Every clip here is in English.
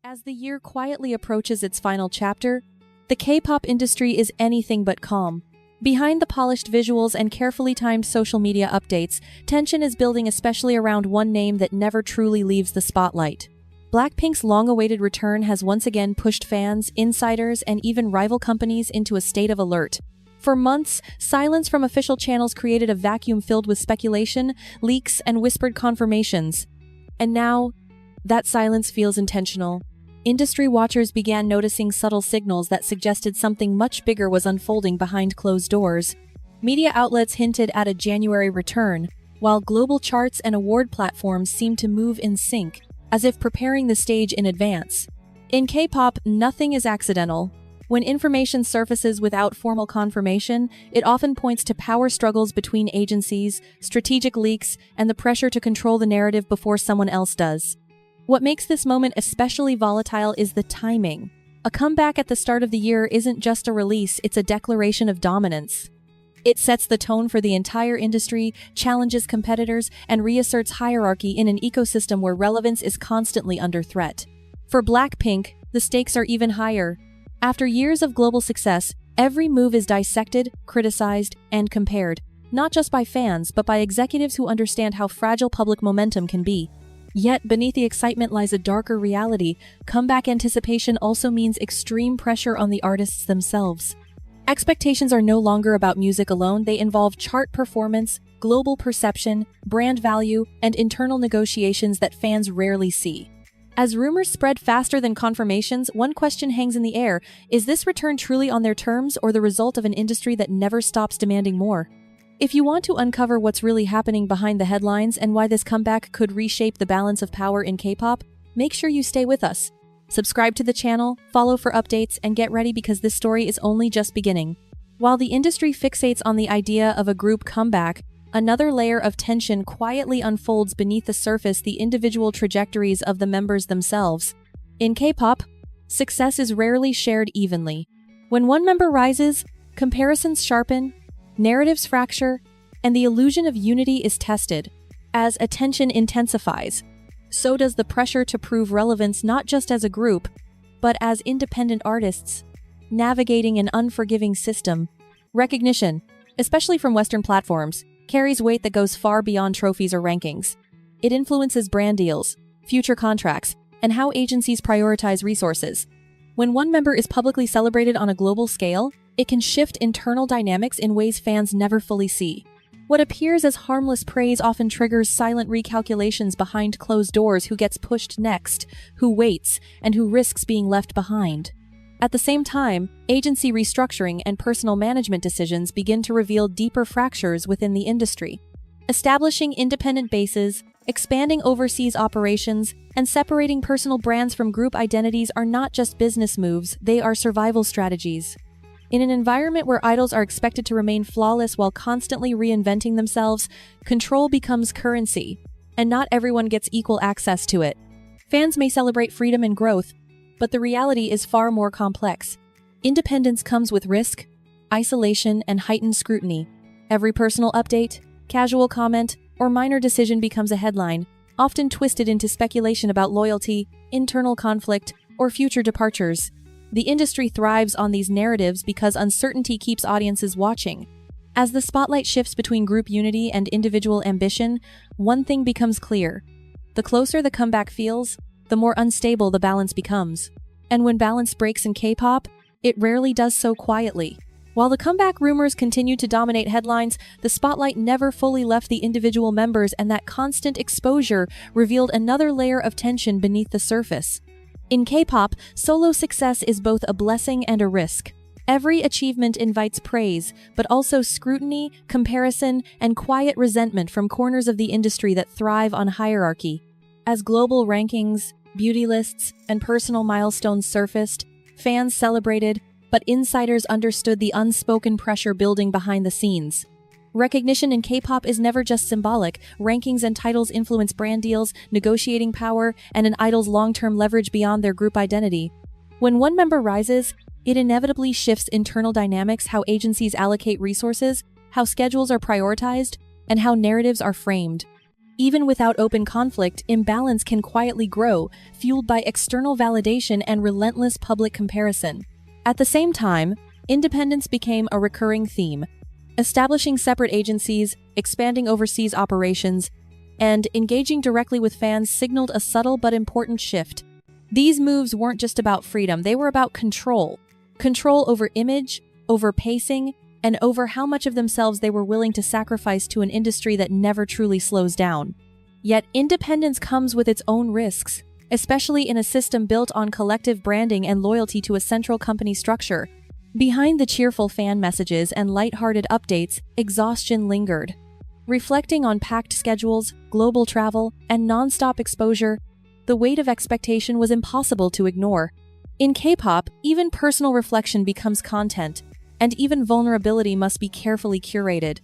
As the year quietly approaches its final chapter, the K-pop industry is anything but calm. Behind the polished visuals and carefully timed social media updates, tension is building, especially around one name that never truly leaves the spotlight. BLACKPINK's long-awaited return has once again pushed fans, insiders, and even rival companies into a state of alert. For months, silence from official channels created a vacuum filled with speculation, leaks, and whispered confirmations. And now, that silence feels intentional. Industry watchers began noticing subtle signals that suggested something much bigger was unfolding behind closed doors. Media outlets hinted at a January return, while global charts and award platforms seemed to move in sync, as if preparing the stage in advance. In K-pop, nothing is accidental. When information surfaces without formal confirmation, it often points to power struggles between agencies, strategic leaks, and the pressure to control the narrative before someone else does. What makes this moment especially volatile is the timing. A comeback at the start of the year isn't just a release, it's a declaration of dominance. It sets the tone for the entire industry, challenges competitors, and reasserts hierarchy in an ecosystem where relevance is constantly under threat. For BLACKPINK, the stakes are even higher. After years of global success, every move is dissected, criticized, and compared, not just by fans, but by executives who understand how fragile public momentum can be. Yet, beneath the excitement lies a darker reality. Comeback anticipation also means extreme pressure on the artists themselves. Expectations are no longer about music alone, they involve chart performance, global perception, brand value, and internal negotiations that fans rarely see. As rumors spread faster than confirmations, one question hangs in the air: is this return truly on their terms or the result of an industry that never stops demanding more? If you want to uncover what's really happening behind the headlines and why this comeback could reshape the balance of power in K-pop, make sure you stay with us. Subscribe to the channel, follow for updates, and get ready because this story is only just beginning. While the industry fixates on the idea of a group comeback, another layer of tension quietly unfolds beneath the surface: the individual trajectories of the members themselves. In K-pop, success is rarely shared evenly. When one member rises, comparisons sharpen, narratives fracture, and the illusion of unity is tested. As attention intensifies, so does the pressure to prove relevance not just as a group, but as independent artists, navigating an unforgiving system. Recognition, especially from Western platforms, carries weight that goes far beyond trophies or rankings. It influences brand deals, future contracts, and how agencies prioritize resources. When one member is publicly celebrated on a global scale, it can shift internal dynamics in ways fans never fully see. What appears as harmless praise often triggers silent recalculations behind closed doors: who gets pushed next, who waits, and who risks being left behind. At the same time, agency restructuring and personal management decisions begin to reveal deeper fractures within the industry. Establishing independent bases, expanding overseas operations, and separating personal brands from group identities are not just business moves, they are survival strategies. In an environment where idols are expected to remain flawless while constantly reinventing themselves, control becomes currency, and not everyone gets equal access to it. Fans may celebrate freedom and growth, but the reality is far more complex. Independence comes with risk, isolation, and heightened scrutiny. Every personal update, casual comment, or minor decision becomes a headline, often twisted into speculation about loyalty, internal conflict, or future departures. The industry thrives on these narratives because uncertainty keeps audiences watching. As the spotlight shifts between group unity and individual ambition, one thing becomes clear: the closer the comeback feels, the more unstable the balance becomes. And when balance breaks in K-pop, it rarely does so quietly. While the comeback rumors continued to dominate headlines, the spotlight never fully left the individual members, and that constant exposure revealed another layer of tension beneath the surface. In K-pop, solo success is both a blessing and a risk. Every achievement invites praise, but also scrutiny, comparison, and quiet resentment from corners of the industry that thrive on hierarchy. As global rankings, beauty lists, and personal milestones surfaced, fans celebrated, but insiders understood the unspoken pressure building behind the scenes. Recognition in K-pop is never just symbolic. Rankings and titles influence brand deals, negotiating power, and an idol's long-term leverage beyond their group identity. When one member rises, it inevitably shifts internal dynamics: how agencies allocate resources, how schedules are prioritized, and how narratives are framed. Even without open conflict, imbalance can quietly grow, fueled by external validation and relentless public comparison. At the same time, independence became a recurring theme. Establishing separate agencies, expanding overseas operations, and engaging directly with fans signaled a subtle but important shift. These moves weren't just about freedom, they were about control. Control over image, over pacing, and over how much of themselves they were willing to sacrifice to an industry that never truly slows down. Yet independence comes with its own risks, especially in a system built on collective branding and loyalty to a central company structure. Behind the cheerful fan messages and lighthearted updates, exhaustion lingered. Reflecting on packed schedules, global travel, and non-stop exposure, the weight of expectation was impossible to ignore. In K-pop, even personal reflection becomes content, and even vulnerability must be carefully curated.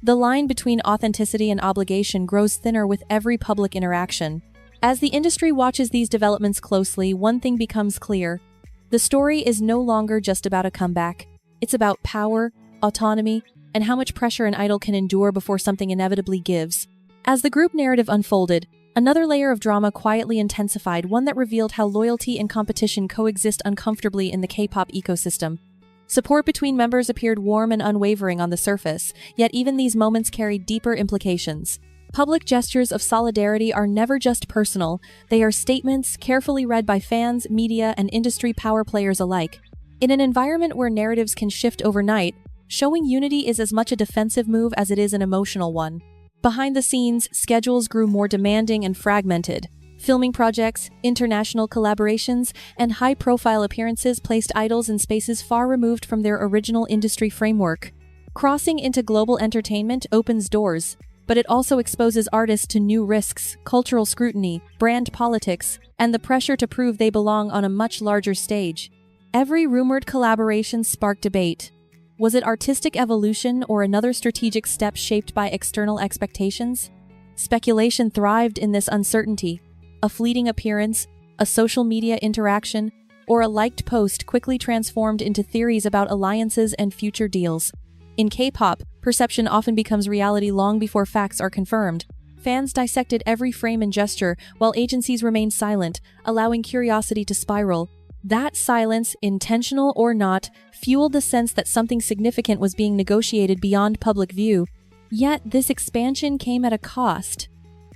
The line between authenticity and obligation grows thinner with every public interaction. As the industry watches these developments closely, one thing becomes clear. The story is no longer just about a comeback. It's about power, autonomy, and how much pressure an idol can endure before something inevitably gives. As the group narrative unfolded, another layer of drama quietly intensified, one that revealed how loyalty and competition coexist uncomfortably in the K-pop ecosystem. Support between members appeared warm and unwavering on the surface, yet even these moments carried deeper implications. Public gestures of solidarity are never just personal, they are statements carefully read by fans, media, and industry power players alike. In an environment where narratives can shift overnight, showing unity is as much a defensive move as it is an emotional one. Behind the scenes, schedules grew more demanding and fragmented. Filming projects, international collaborations, and high-profile appearances placed idols in spaces far removed from their original industry framework. Crossing into global entertainment opens doors, but it also exposes artists to new risks, cultural scrutiny, brand politics, and the pressure to prove they belong on a much larger stage. Every rumored collaboration sparked debate. Was it artistic evolution or another strategic step shaped by external expectations? Speculation thrived in this uncertainty. A fleeting appearance, a social media interaction, or a liked post quickly transformed into theories about alliances and future deals. In K-pop, perception often becomes reality long before facts are confirmed. Fans dissected every frame and gesture, while agencies remained silent, allowing curiosity to spiral. That silence, intentional or not, fueled the sense that something significant was being negotiated beyond public view. Yet this expansion came at a cost.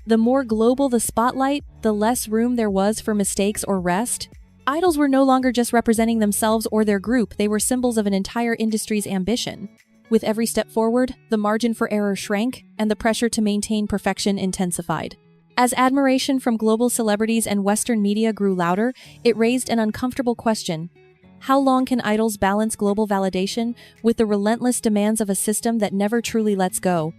The more global the spotlight, the less room there was for mistakes or rest. Idols were no longer just representing themselves or their group, they were symbols of an entire industry's ambition. With every step forward, the margin for error shrank, and the pressure to maintain perfection intensified. As admiration from global celebrities and Western media grew louder, it raised an uncomfortable question. How long can idols balance global validation with the relentless demands of a system that never truly lets go?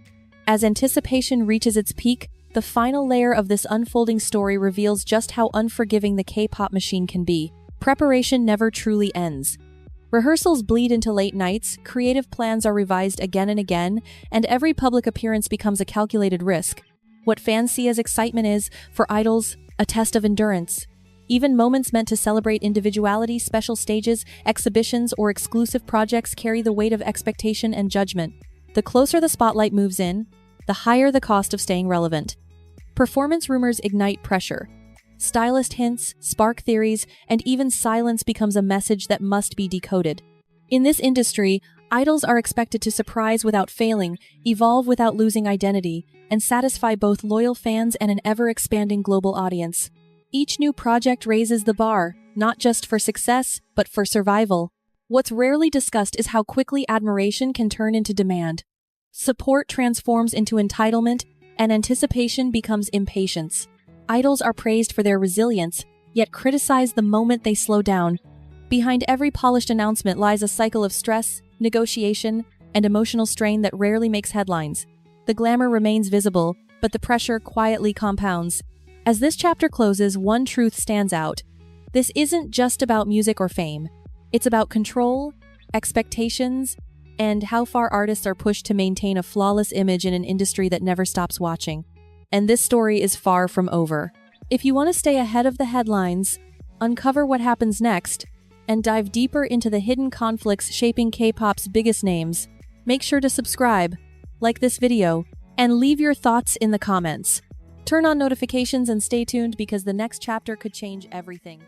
As anticipation reaches its peak, the final layer of this unfolding story reveals just how unforgiving the K-pop machine can be. Preparation never truly ends. Rehearsals bleed into late nights, creative plans are revised again and again, and every public appearance becomes a calculated risk. What fans see as excitement is, for idols, a test of endurance. Even moments meant to celebrate individuality, special stages, exhibitions, or exclusive projects carry the weight of expectation and judgment. The closer the spotlight moves in, the higher the cost of staying relevant. Performance rumors ignite pressure. Stylist hints, spark theories, and even silence becomes a message that must be decoded. In this industry, idols are expected to surprise without failing, evolve without losing identity, and satisfy both loyal fans and an ever-expanding global audience. Each new project raises the bar, not just for success, but for survival. What's rarely discussed is how quickly admiration can turn into demand. Support transforms into entitlement, and anticipation becomes impatience. Idols are praised for their resilience, yet criticized the moment they slow down. Behind every polished announcement lies a cycle of stress, negotiation, and emotional strain that rarely makes headlines. The glamour remains visible, but the pressure quietly compounds. As this chapter closes, one truth stands out. This isn't just about music or fame. It's about control, expectations, and how far artists are pushed to maintain a flawless image in an industry that never stops watching. And this story is far from over. If you want to stay ahead of the headlines, uncover what happens next, and dive deeper into the hidden conflicts shaping K-pop's biggest names, make sure to subscribe, like this video, and leave your thoughts in the comments. Turn on notifications and stay tuned because the next chapter could change everything.